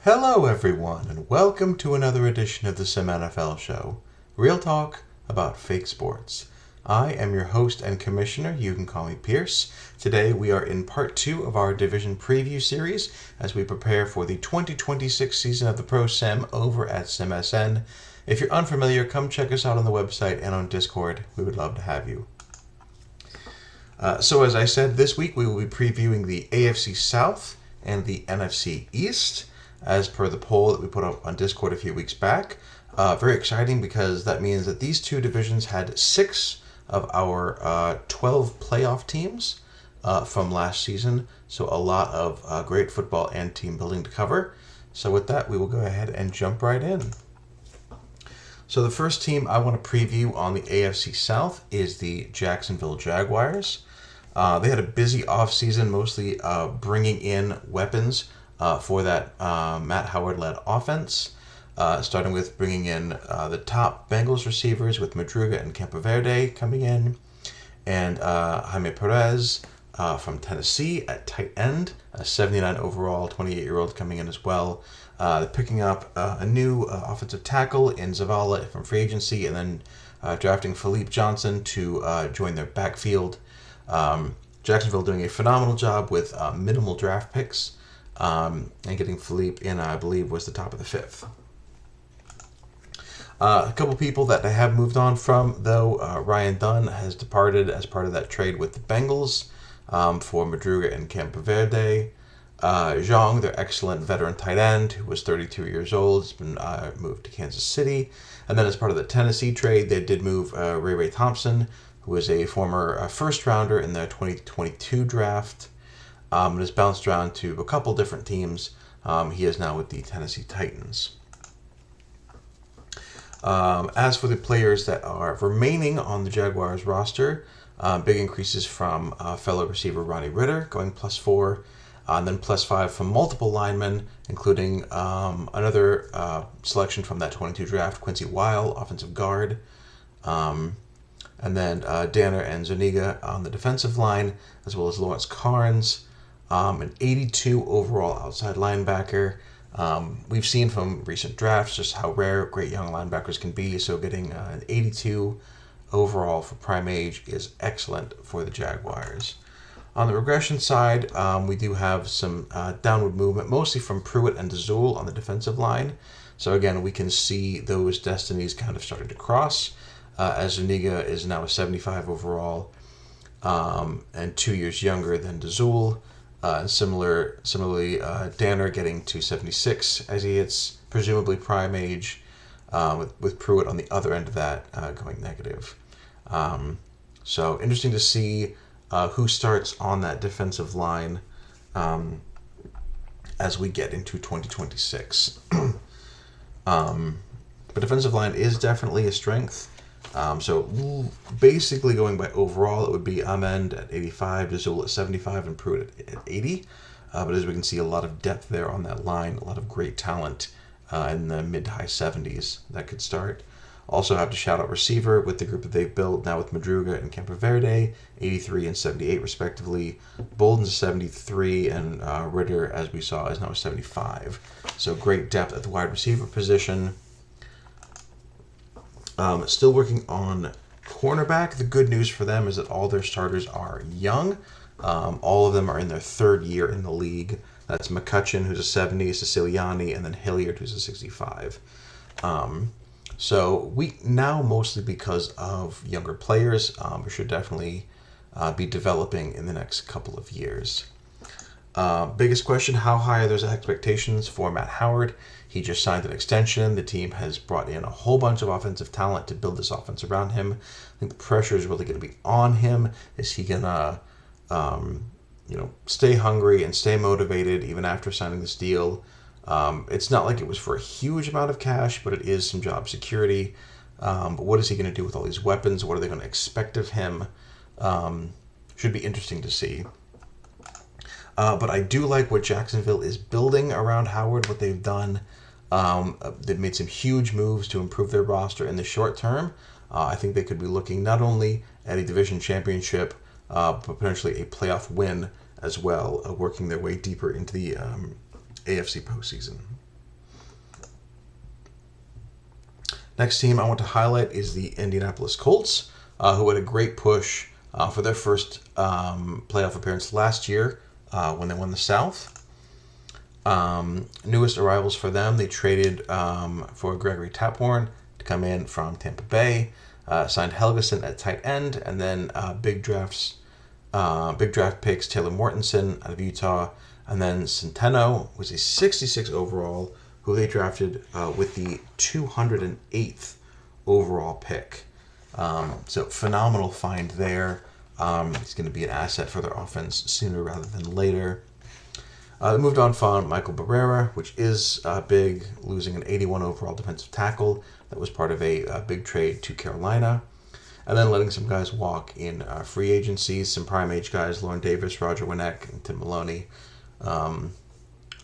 Hello, everyone, and welcome to another edition of the SimNFL show. Real talk about fake sports. I am your host and commissioner. You can call me Pierce. Today we are in part 2 of our division preview series as we prepare for the 2026 season of the Pro Sim over at SimSN. If you're unfamiliar, come check us out on the website and on Discord. We would love to have you. So as I said, this week we will be previewing the AFC South and the NFC East as per the poll that we put up on Discord a few weeks back. Very exciting because that means that these two divisions had 6 of our 12 playoff teams from last season. So a lot of great football and team building to cover. So with that, we will go ahead and jump right in. So the first team I want to preview on the AFC South is the Jacksonville Jaguars. They had a busy offseason, mostly bringing in weapons for that Matt Howard-led offense, starting with bringing in the top Bengals receivers with Madruga and Campoverde coming in, and Jaime Perez from Tennessee at tight end, a 79 overall, 28-year-old coming in as well. They're picking up a new offensive tackle in Zavala from free agency, and then drafting Philippe Johnson to join their backfield. Jacksonville doing a phenomenal job with minimal draft picks and getting Philippe in, I believe, was the top of the 5th. A couple people that they have moved on from, though. Ryan Dunn has departed as part of that trade with the Bengals for Madruga and Campoverde. Zhang, their excellent veteran tight end, who was 32 years old, has been moved to Kansas City. And then as part of the Tennessee trade, they did move Ray Thompson, who was a former first rounder in their 2022 draft, and has bounced around to a couple different teams. He is now with the Tennessee Titans. As for the players that are remaining on the Jaguars roster, big increases from fellow receiver Ronnie Ritter, going +4, and then +5 from multiple linemen, including another selection from that 22 draft, Quincy Weil, offensive guard. And then Danner and Zuniga on the defensive line, as well as Lawrence Carnes, an 82 overall outside linebacker. We've seen from recent drafts just how rare great young linebackers can be, so getting an 82 overall for prime age is excellent for the Jaguars. On the regression side, we do have some downward movement, mostly from Pruitt and DeZuel on the defensive line. So again, we can see those destinies kind of starting to cross. As Zuniga is now a 75 overall and 2 years younger than DeZuel. Similarly, Danner getting to 76 as he hits presumably prime age, with Pruitt on the other end of that going negative. So interesting to see who starts on that defensive line as we get into 2026. But defensive line is definitely a strength. So basically going by overall, it would be Amend at 85, DeZuel at 75, and Pruitt at 80. But as we can see, a lot of depth there on that line, a lot of great talent in the mid to high 70s that could start. Also have to shout out receiver with the group that they've built now with Madruga and Campoverde, 83 and 78 respectively. Bolden's 73, and Ritter, as we saw, is now 75. So great depth at the wide receiver position. Still working on cornerback. The good news for them is that all their starters are young. All of them are in their 3rd year in the league. That's McCutcheon, who's a 70, Siciliani, and then Hilliard, who's a 65. So we now, mostly because of younger players, we should definitely be developing in the next couple of years. Biggest question, how high are those expectations for Matt Howard? He just signed an extension. The team has brought in a whole bunch of offensive talent to build this offense around him. I think the pressure is really going to be on him. Is he going to stay hungry and stay motivated even after signing this deal? It's not like it was for a huge amount of cash, but it is some job security. But what is he going to do with all these weapons? What are they going to expect of him? Should be interesting to see. But I do like what Jacksonville is building around Howard, what they've done. They've made some huge moves to improve their roster in the short term. I think they could be looking not only at a division championship, but potentially a playoff win as well, working their way deeper into the AFC postseason. Next team I want to highlight is the Indianapolis Colts, who had a great push for their first playoff appearance last year when they won the South. Newest arrivals for them, they traded for Gregory Taphorn to come in from Tampa Bay, signed Helgeson at tight end, and then big draft picks Taylor Mortensen out of Utah, and then Centeno was a 66 overall, who they drafted with the 208th overall pick. So phenomenal find there. He's going to be an asset for their offense sooner rather than later. They moved on from Michael Barrera, which is big, losing an 81 overall defensive tackle that was part of a big trade to Carolina. And then letting some guys walk in free agency, some prime age guys, Lauren Davis, Roger Winnick, and Tim Maloney,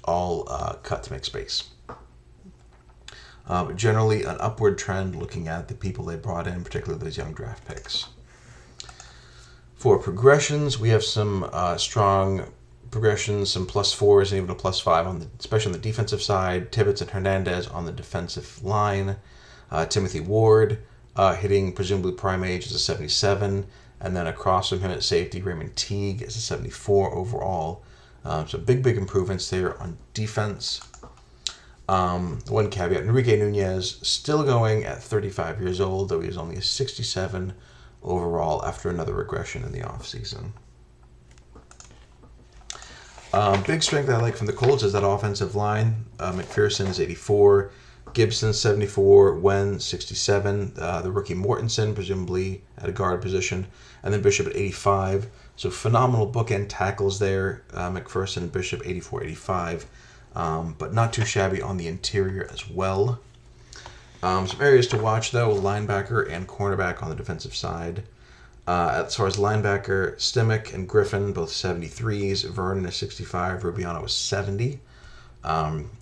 all cut to make space. But generally, an upward trend looking at the people they brought in, particularly those young draft picks. For progressions, we have some strong progressions, some +4s and even a +5, especially on the defensive side. Tibbetts and Hernandez on the defensive line. Timothy Ward hitting presumably prime age as a 77, and then across from him at safety, Raymond Teague as a 74 overall. So big improvements there on defense. One caveat, Enrique Nunez still going at 35 years old, though he is only a 67 overall after another regression in the offseason. Big strength I like from the Colts is that offensive line. McPherson is 84, Gibson 74, Wen 67, the rookie Mortensen presumably at a guard position, and then Bishop at 85. So phenomenal bookend tackles there. McPherson, Bishop 84, 85. But not too shabby on the interior as well. Some areas to watch, though, linebacker and cornerback on the defensive side. As far as linebacker, Stimac and Griffin, both 73s. Vernon is 65. Rubiano is 70.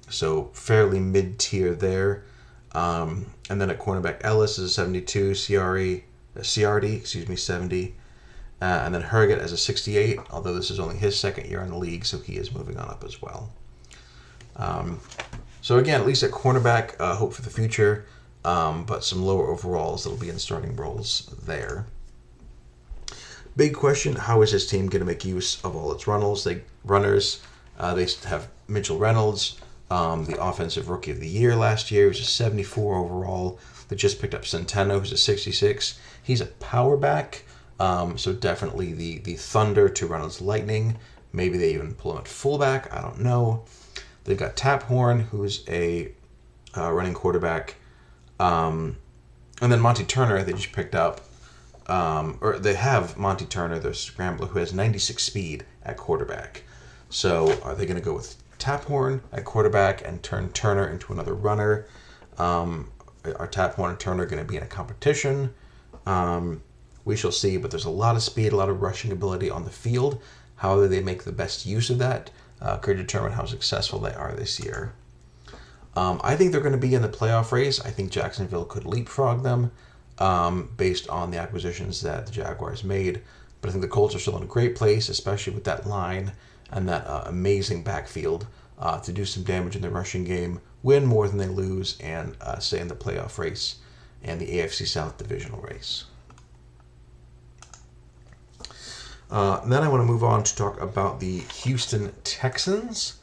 So fairly mid-tier there. And then at cornerback, Ellis is a 72. Ciardi, 70. And then Herget as a 68, although this is only his second year in the league, so he is moving on up as well. So again, at least at cornerback, hope for the future, but some lower overalls that will be in starting roles there. Big question, how is this team going to make use of all its runners? They have Mitchell Reynolds, the offensive rookie of the year last year. He was a 74 overall. They just picked up Centeno, who's a 66. He's a power back, so definitely the Thunder to Reynolds Lightning. Maybe they even pull him at fullback. I don't know. They've got Taphorn, who's a running quarterback. And then Monty Turner, they just picked up. Or they have Monty Turner, their scrambler, who has 96 speed at quarterback. So are they going to go with Taphorn at quarterback and turn Turner into another runner? Are Taphorn and Turner going to be in a competition? We shall see, but there's a lot of speed, a lot of rushing ability on the field. However they make the best use of that could determine how successful they are this year. I think they're going to be in the playoff race. I think Jacksonville could leapfrog them based on the acquisitions that the Jaguars made. But I think the Colts are still in a great place, especially with that line and that amazing backfield to do some damage in the rushing game, win more than they lose, and stay in the playoff race and the AFC South divisional race. Then I want to move on to talk about the Houston Texans,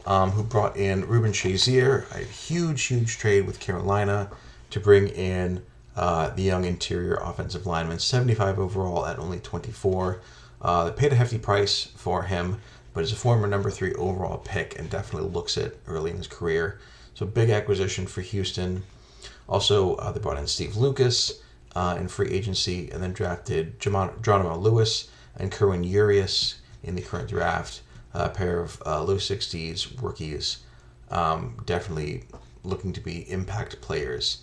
who brought in Ruben Shazier, a huge trade with Carolina to bring in the young interior offensive lineman, 75 overall at only 24. They paid a hefty price for him, but is a former number 3 overall pick and definitely looks it early in his career. So big acquisition for Houston. Also, they brought in Steve Lucas in free agency and then drafted Geronimo Lewis and Kerwin Urias in the current draft. A pair of low 60s rookies, definitely looking to be impact players.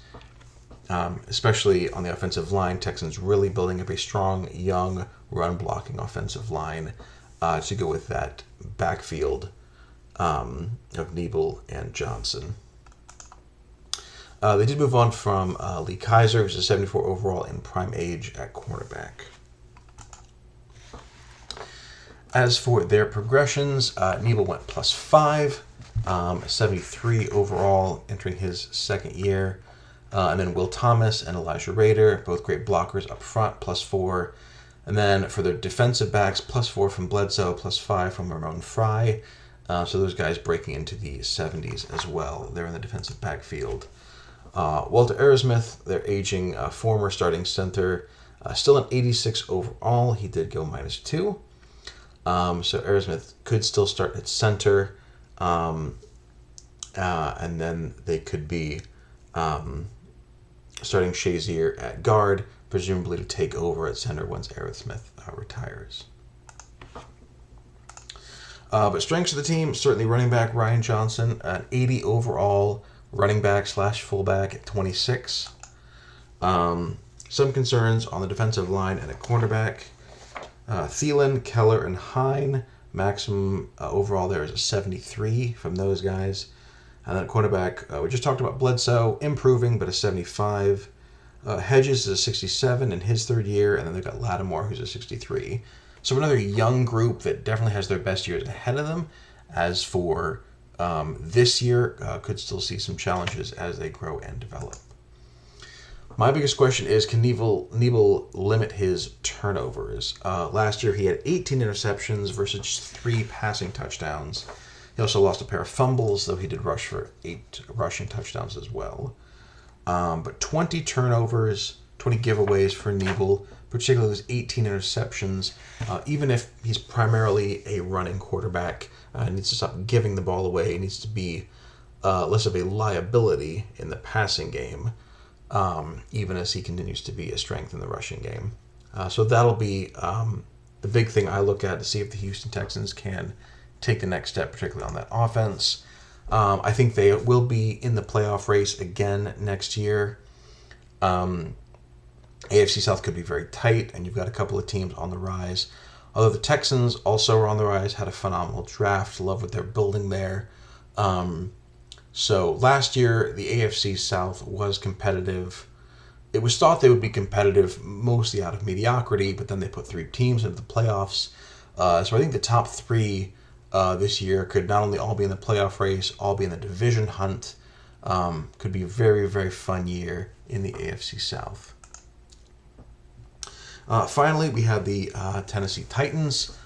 Especially on the offensive line, Texans really building up a strong, young, run-blocking offensive line to go with that backfield of Nebel and Johnson. They did move on from Lee Kaiser, who's a 74 overall in prime age at cornerback. As for their progressions, Nebel went +5, 73 overall, entering his second year. And then Will Thomas and Elijah Rader, both great blockers up front, +4. And then for the defensive backs, +4 from Bledsoe, +5 from Ramon Fry. So those guys breaking into the 70s as well. They're in the defensive backfield. Walter Aerosmith, their aging former starting center, still an 86 overall. He did go -2. So Aerosmith could still start at center. And then they could be starting Shazier at guard, presumably to take over at center once Aerosmith retires. But strengths of the team, certainly running back Ryan Johnson, an 80 overall running back / fullback at 26. Some concerns on the defensive line and at cornerback. Thielen, Keller, and Hine. Maximum overall there is a 73 from those guys. And then at cornerback, we just talked about Bledsoe, improving, but a 75. Hedges is a 67 in his third year, and then they've got Lattimore, who's a 63. So another young group that definitely has their best years ahead of them. As for this year, could still see some challenges as they grow and develop. My biggest question is, can Nebel limit his turnovers? Last year, he had 18 interceptions versus just 3 passing touchdowns. He also lost a pair of fumbles, though he did rush for 8 rushing touchdowns as well. But 20 turnovers, 20 giveaways for Nebel, particularly those 18 interceptions. Even if he's primarily a running quarterback, needs to stop giving the ball away. He needs to be less of a liability in the passing game, even as he continues to be a strength in the rushing game. So that'll be the big thing I look at to see if the Houston Texans can take the next step, particularly on that offense. I think they will be in the playoff race again next year. AFC South could be very tight, and you've got a couple of teams on the rise. Although the Texans also are on the rise, had a phenomenal draft. Love what they're building there. So last year, the AFC South was competitive. It was thought they would be competitive mostly out of mediocrity, but then they put 3 teams into the playoffs. So I think the top 3 this year could not only all be in the playoff race, all be in the division hunt. Could be a very, very fun year in the AFC South. Finally, we have the Tennessee Titans.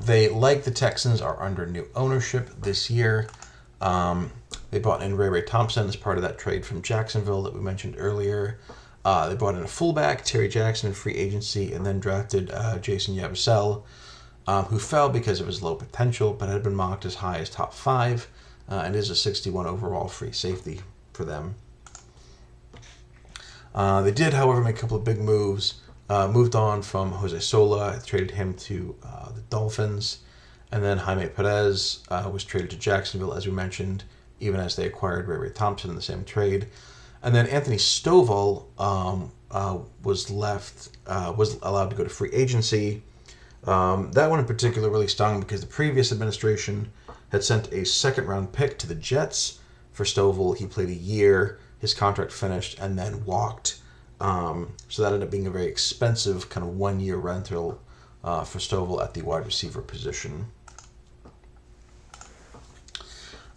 They, like the Texans, are under new ownership this year. They brought in Ray Thompson as part of that trade from Jacksonville that we mentioned earlier. They brought in a fullback, Terry Jackson, in free agency, and then drafted Jason Yabusele, who fell because of his low potential, but had been mocked as high as top 5, and is a 61 overall free safety for them. They did, however, make a couple of big moves. Moved on from Jose Sola, traded him to the Dolphins, and then Jaime Perez was traded to Jacksonville, as we mentioned, even as they acquired Ray Thompson in the same trade. And then Anthony Stovall was allowed to go to free agency. That one in particular really stung because the previous administration had sent a second-round pick to the Jets for Stovall. He played a year, his contract finished, and then walked. So that ended up being a very expensive kind of 1-year rental for Stovall at the wide receiver position.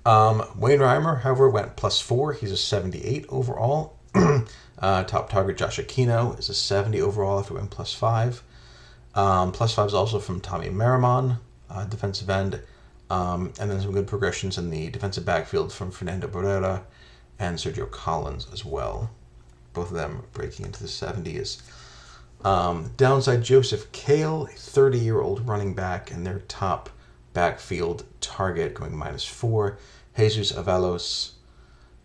Wayne Reimer, however, went +4. He's a 78 overall. Top target Josh Aquino is a 70 overall if it went +5. +5 is also from Tommy Merriman, defensive end. And then some good progressions in the defensive backfield from Fernando Barrera and Sergio Collins as well. Both of them breaking into the 70s. Downside, Joseph Kale, a 30-year-old running back, and their top backfield target going -4. Jesus Avalos,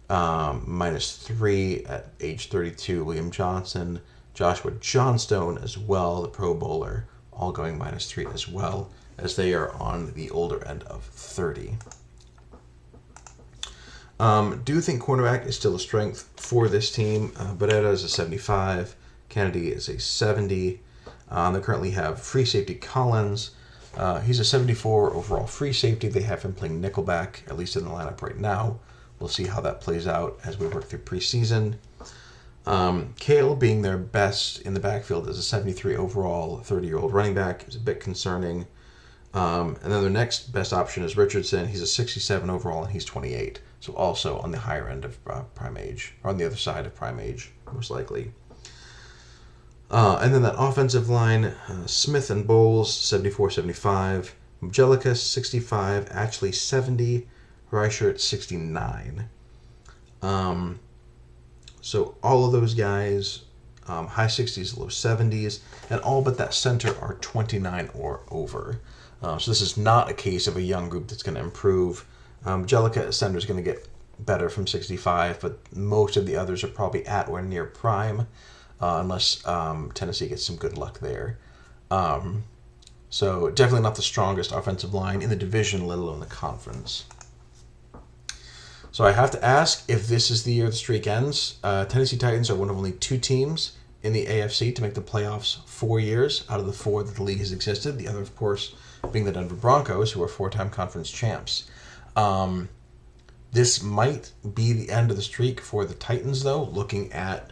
-3 at age 32. William Johnson, Joshua Johnstone as well, the Pro Bowler, all going -3 as well, as they are on the older end of 30. Do think cornerback is still a strength for this team. Barrera is a 75. Kennedy is a 70. They currently have free safety Collins. He's a 74 overall free safety. They have him playing nickelback, at least in the lineup right now. We'll see how that plays out as we work through preseason. Kale being their best in the backfield as a 73 overall 30-year-old running back is a bit concerning. And then their next best option is Richardson. He's a 67 overall, and he's 28. So also on the higher end of prime age, or on the other side of prime age, most likely. And then that offensive line, Smith and Bowles, 74, 75. Angelica, 65. Actually, 70. Reichert, 69. So all of those guys, high 60s, low 70s, and all but that center are 29 or over. So this is not a case of a young group that's going to improve. Angelica at center is going to get better from 65, but most of the others are probably at or near prime, unless Tennessee gets some good luck there. So definitely not the strongest offensive line in the division, let alone the conference. So I have to ask if this is the year the streak ends. Tennessee Titans are one of only 2 teams in the AFC to make the playoffs 4 years out of the 4 that the league has existed. The other, of course, being the Denver Broncos, who are 4-time conference champs. This might be the end of the streak for the Titans, though, looking at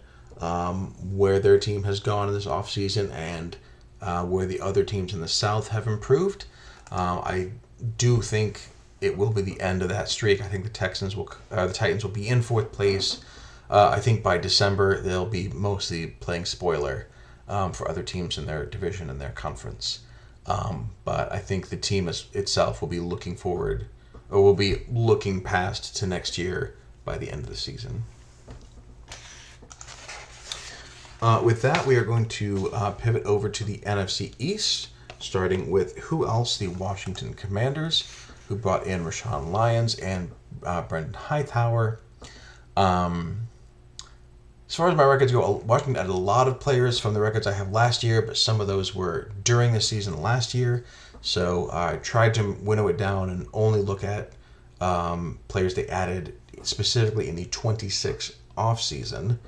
where their team has gone in this offseason and where the other teams in the South have improved. I do think it will be the end of that streak. I think the Titans will be in 4th place. I think by December they'll be mostly playing spoiler for other teams in their division and their conference. But I think the team itself will be looking forward, or will be looking past to next year by the end of the season. With that, we are going to pivot over to the NFC East, starting with who else? The Washington Commanders, who brought in Rashawn Lyons and Brendan Hightower. As far as my records go, Washington added a lot of players from the records I have last year, but some of those were during the season last year. So I tried to winnow it down and only look at players they added specifically in the 26 offseason.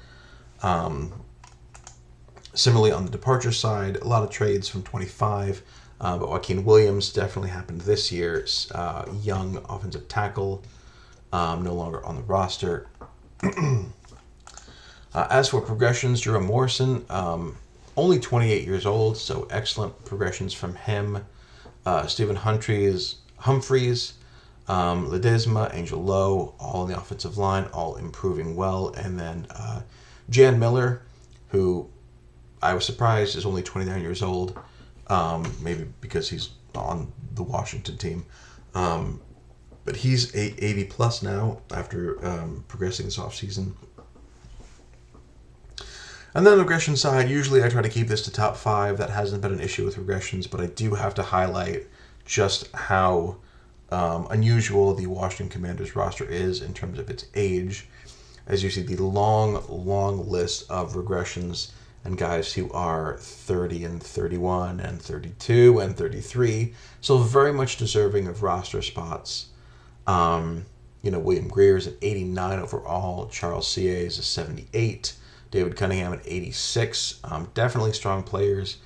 Similarly, on the departure side, a lot of trades from 25, but Joaquin Williams definitely happened this year. Young offensive tackle, no longer on the roster. As for progressions, Jerome Morrison, only 28 years old, so excellent progressions from him. Stephen Humphries, Ledesma, Angel Lowe, all on the offensive line, all improving well. And then Jan Miller, who I was surprised is only 29 years old, maybe because he's on the Washington team. But he's 80 plus now after progressing this offseason. And then the regression side, usually I try to keep this to top 5. That hasn't been an issue with regressions, but I do have to highlight just how unusual the Washington Commanders roster is in terms of its age. As you see, the long list of regressions and guys who are 30 and 31 and 32 and 33, so very much deserving of roster spots. William Greer is at 89 overall, Charles C.A. is a 78, David Cunningham at 86. Definitely strong players,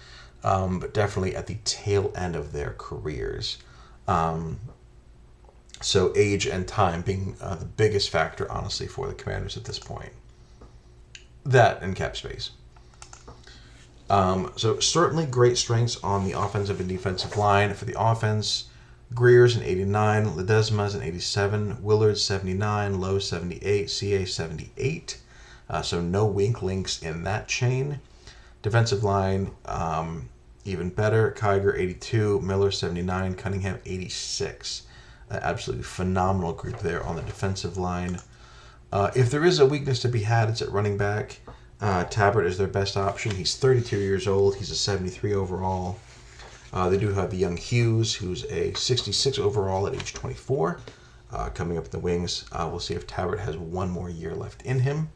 but definitely at the tail end of their careers. So age and time being the biggest factor, honestly, for the Commanders at this point. That and cap space. So certainly great strengths on the offensive and defensive line. For the offense, Greer's an 89, Ledesma's an 87, Willard's 79, Lowe 78, CA 78. So no weak links in that chain. Defensive line, even better. Kiger 82, Miller 79, Cunningham 86. Absolutely phenomenal group there on the defensive line. If there is a weakness to be had, it's at running back. Tabbert is their best option. He's 32 years old. He's a 73 overall. They do have the young Hughes, who's a 66 overall at age 24, coming up in the wings. We'll see if Tabbert has one more year left in him.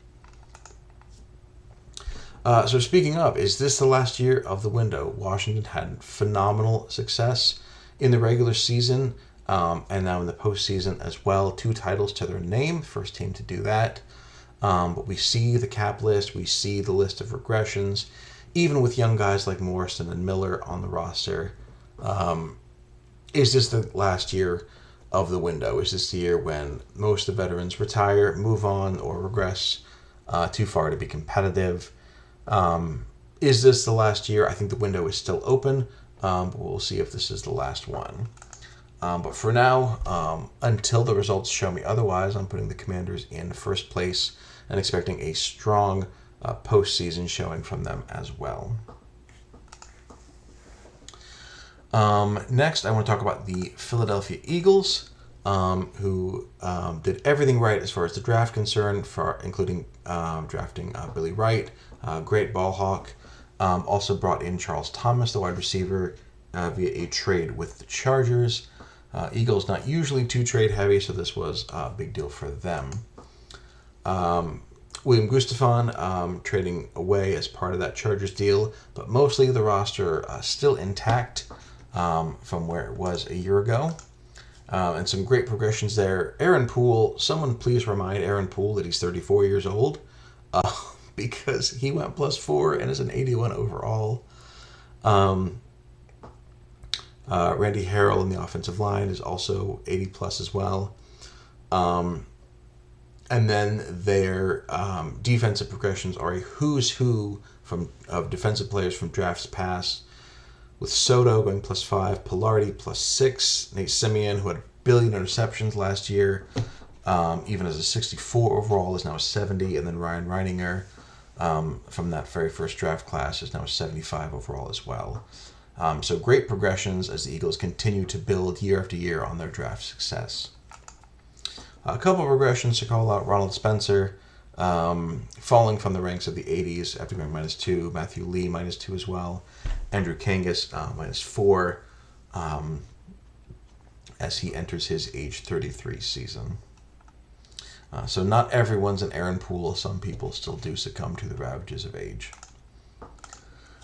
So speaking of, is this the last year of the window? Washington had phenomenal success in the regular season and now in the postseason as well. 2 titles to their name, first team to do that. But we see the cap list, we see the list of regressions, even with young guys like Morrison and Miller on the roster. Is this the last year of the window? Is this the year when most of the veterans retire, move on, or regress too far to be competitive? Is this the last year? I think the window is still open, But we'll see if this is the last one. But for now, until the results show me otherwise, I'm putting the Commanders in first place and expecting a strong postseason showing from them as well. Next, I want to talk about the Philadelphia Eagles, who did everything right as far as the draft concerned, including drafting Billy Wright, great ball hawk. Also brought in Charles Thomas, the wide receiver, via a trade with the Chargers. Eagles not usually too trade heavy, so this was a big deal for them. William Gustafson trading away as part of that Chargers deal, but mostly the roster still intact from where it was a year ago. And some great progressions there. Aaron Poole, someone please remind Aaron Poole that he's 34 years old because he went +4 and is an 81 overall. Randy Harrell in the offensive line is also 80 plus as well. And then their defensive progressions are a who's who of defensive players from drafts past, with Soto going +5, Pilardi +6, Nate Simeon, who had 1 billion interceptions last year, even as a 64 overall, is now a 70, and then Ryan Reininger from that very first draft class is now a 75 overall as well. So great progressions as the Eagles continue to build year after year on their draft success. A couple of regressions to call out: Ronald Spencer falling from the ranks of the 80s after going -2, Matthew Lee -2 as well, Andrew Kangas -4 as he enters his age 33 season. So not everyone's an Aaron Poole. Some people still do succumb to the ravages of age.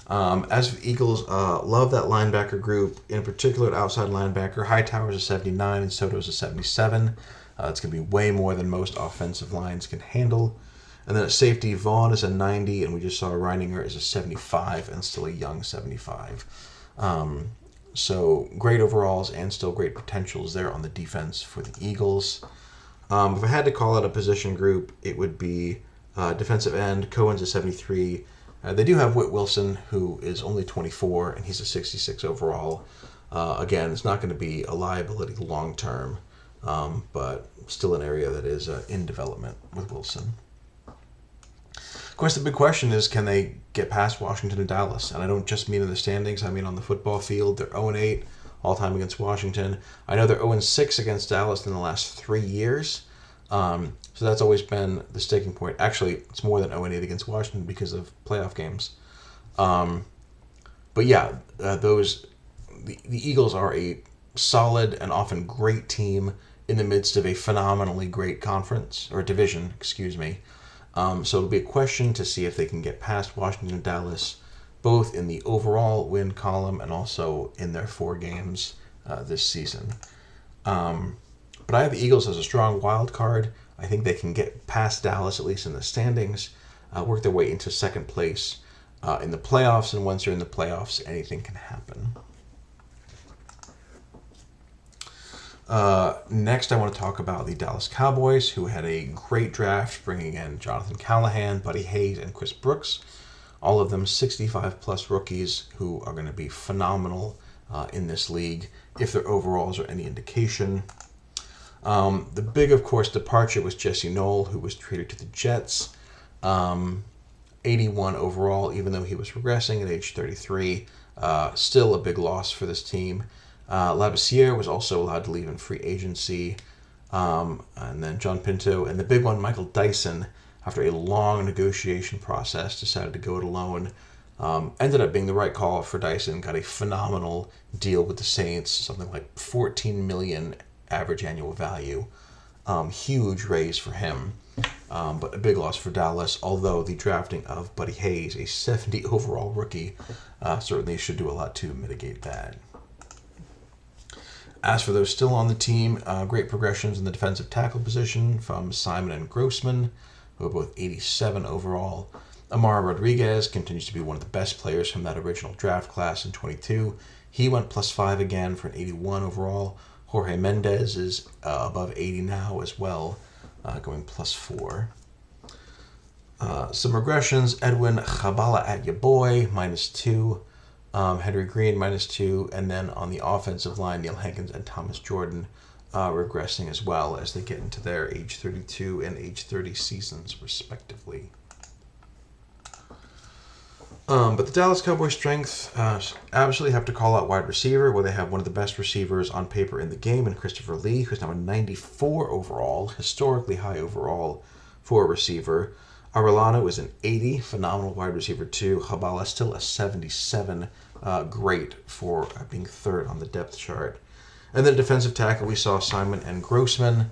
As for Eagles, love that linebacker group, in particular at outside linebacker. Hightower's a 79 and Soto's a 77. It's going to be way more than most offensive lines can handle. And then at safety, Vaughn is a 90, and we just saw Reininger is a 75 and still a young 75. So great overalls and still great potentials there on the defense for the Eagles. If I had to call out a position group, it would be defensive end. Cohen's a 73. They do have Whit Wilson, who is only 24, and he's a 66 overall. Again, it's not going to be a liability long term, but still an area that is in development with Wilson. Of course, the big question is, can they get past Washington and Dallas? And I don't just mean in the standings, I mean on the football field. They're 0-8 all-time against Washington. I know they're 0-6 against Dallas in the last 3 years. So that's always been the sticking point. Actually, it's more than 0-8 against Washington because of playoff games. But yeah, the Eagles are a solid and often great team in the midst of a phenomenally great conference, or division, excuse me. So it'll be a question to see if they can get past Washington and Dallas, both in the overall win column and also in their 4 games this season. But I have the Eagles as a strong wild card. I think they can get past Dallas, at least in the standings, work their way into second place in the playoffs, and once you're in the playoffs, anything can happen. Next, I want to talk about the Dallas Cowboys, who had a great draft, bringing in Jonathan Callahan, Buddy Hayes, and Chris Brooks. All of them 65-plus rookies who are going to be phenomenal in this league, if their overalls are any indication. The big, of course, departure was Jesse Knoll, who was traded to the Jets. 81 overall, even though he was regressing at age 33. Still a big loss for this team. Labissiere was also allowed to leave in free agency. And then John Pinto. And the big one, Michael Dyson, after a long negotiation process, decided to go it alone. Ended up being the right call for Dyson. Got a phenomenal deal with the Saints, something like $14 million average annual value. Huge raise for him. But a big loss for Dallas, although the drafting of Buddy Hayes, a 70 overall rookie, certainly should do a lot to mitigate that. As for those still on the team, great progressions in the defensive tackle position from Simon and Grossman, who are both 87 overall. Amara Rodriguez continues to be one of the best players from that original draft class in 22. He went +5 again for an 81 overall. Jorge Mendez is above 80 now as well, going +4. Some regressions: Edwin Chabala at your boy, -2. Henry Green -2, and then on the offensive line, Neil Hankins and Thomas Jordan regressing as well as they get into their age 32 and age 30 seasons, respectively. But the Dallas Cowboys' strength, absolutely have to call out wide receiver, where they have one of the best receivers on paper in the game in Christopher Lee, who's now a 94 overall, historically high overall for a receiver. Arellano is an 80, phenomenal wide receiver too. Habala still a 77, great for being third on the depth chart. And then defensive tackle, we saw Simon and Grossman.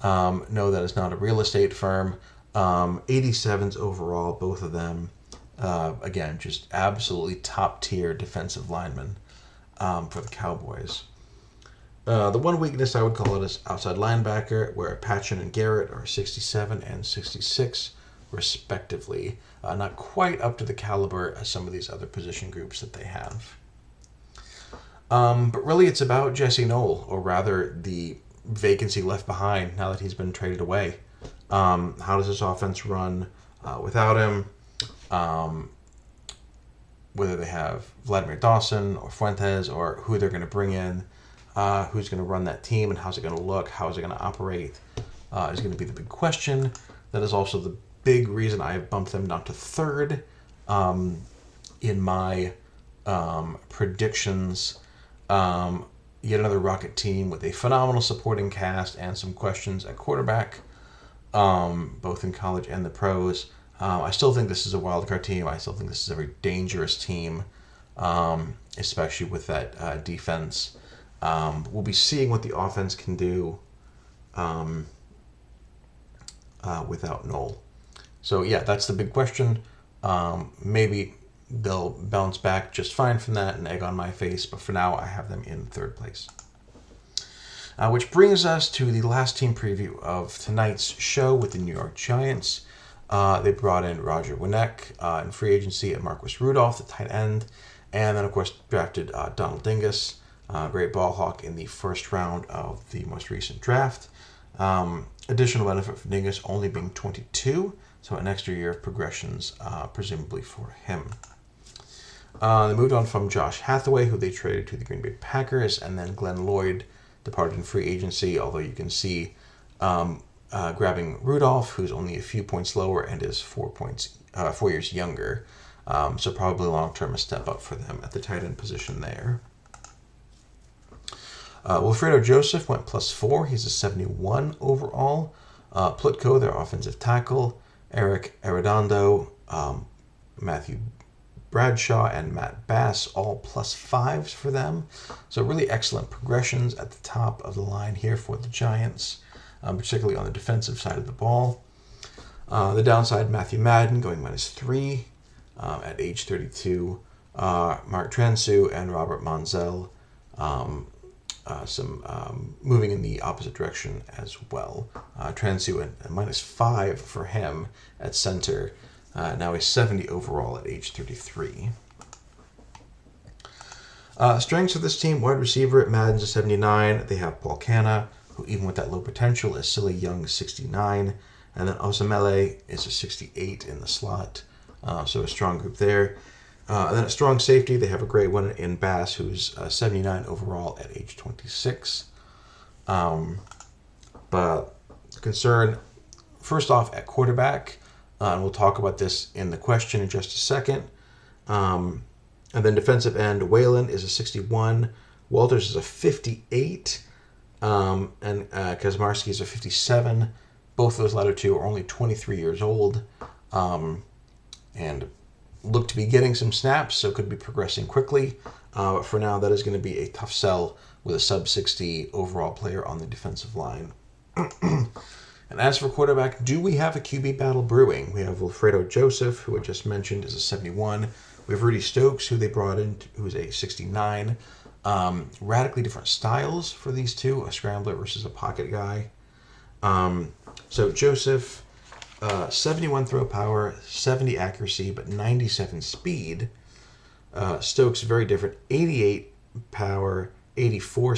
No, that is not a real estate firm. 87s overall, both of them. Again, just absolutely top-tier defensive linemen for the Cowboys. The one weakness I would call it is outside linebacker, where Patchen and Garrett are 67 and 66, respectively. Not quite up to the caliber as some of these other position groups that they have. But really, it's about Jesse Knoll, or rather the vacancy left behind now that he's been traded away. How does this offense run without him? Whether they have Vladimir Dawson or Fuentes, or who they're going to bring in, who's going to run that team, and how's it going to look, how is it going to operate, is going to be the big question. That is also the big reason I have bumped them down to third in my predictions. Yet another Rocket team with a phenomenal supporting cast and some questions at quarterback, both in college and the pros. I still think this is a wildcard team. I still think this is a very dangerous team, especially with that defense. We'll be seeing what the offense can do without Knoll. So, yeah, that's the big question. Maybe they'll bounce back just fine from that and egg on my face, but for now I have them in third place. Which brings us to the last team preview of tonight's show with the New York Giants. They brought in Roger Winnick in free agency and Marcus Rudolph, the tight end, and then, of course, drafted Donald Dingus, great ball hawk in the first round of the most recent draft. Additional benefit for Dingus only being 22, so an extra year of progressions, presumably for him. They moved on from Josh Hathaway, who they traded to the Green Bay Packers, and then Glenn Lloyd departed in free agency, although you can see grabbing Rudolph, who's only a few points lower and is 4 years younger. So probably long-term a step up for them at the tight end position there. Wilfredo Joseph went +4. He's a 71 overall. Plutko, their offensive tackle. Eric Arredondo, Matthew Bradshaw, and Matt Bass, all +5s for them. So really excellent progressions at the top of the line here for the Giants, particularly on the defensive side of the ball. The downside, Matthew Madden going -3 at age 32. Mark Transu and Robert Monzel, moving in the opposite direction as well. Transu at -5 for him at center. Now a 70 overall at age 33. Strengths of this team, wide receiver, Madden's a 79. They have Paul Canna, who even with that low potential is still a young 69. And then Osamele is a 68 in the slot. So a strong group there. And then at strong safety, they have a great one in Bass, who's 79 overall at age 26. But concern, first off, at quarterback, and we'll talk about this in the question in just a second. And then defensive end, Whalen is a 61. Walters is a 58. And Kazmarski is a 57. Both of those latter two are only 23 years old. And look to be getting some snaps, so could be progressing quickly. But for now, that is going to be a tough sell with a sub-60 overall player on the defensive line. And as for quarterback, do we have a QB battle brewing? We have Wilfredo Joseph, who I just mentioned is a 71. We have Rudy Stokes, who they brought in, who's a 69. Radically different styles for these two, a scrambler versus a pocket guy. So Joseph, 71 throw power, 70 accuracy, but 97 speed. Stokes, very different, 88 power, 84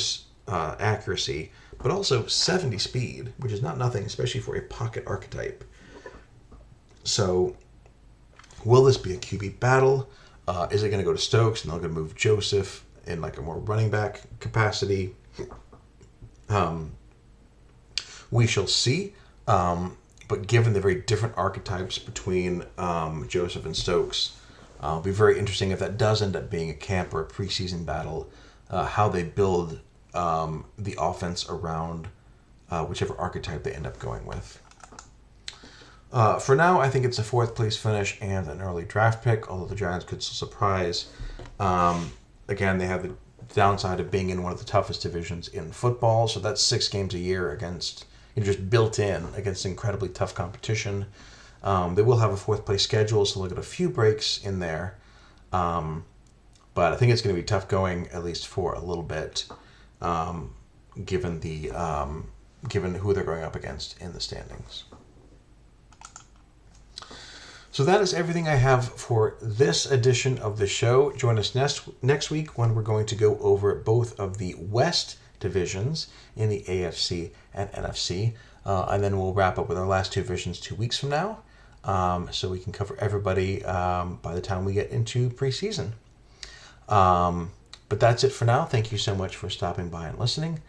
accuracy, but also 70 speed, which is not nothing, especially for a pocket archetype. So, will this be a QB battle? Is it going to go to Stokes and they're going to move Joseph in like a more running back capacity? We shall see. But given the very different archetypes between Joseph and Stokes, it'll be very interesting if that does end up being a camp or a preseason battle, how they build the offense around whichever archetype they end up going with. For now, I think it's a 4th place finish and an early draft pick, although the Giants could still surprise. Again, they have the downside of being in one of the toughest divisions in football, so that's 6 games a year against, just built in against incredibly tough competition. They will have a 4th place schedule, so they'll get a few breaks in there. But I think it's going to be tough going, at least for a little bit, given who they're going up against in the standings. So that is everything I have for this edition of the show. Join us next week when we're going to go over both of the West divisions in the AFC and NFC. And then we'll wrap up with our last 2 divisions 2 weeks from now. So we can cover everybody by the time we get into preseason. But that's it for now. Thank you so much for stopping by and listening.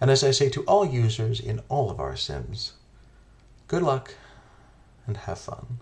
And as I say to all users in all of our sims, good luck and have fun.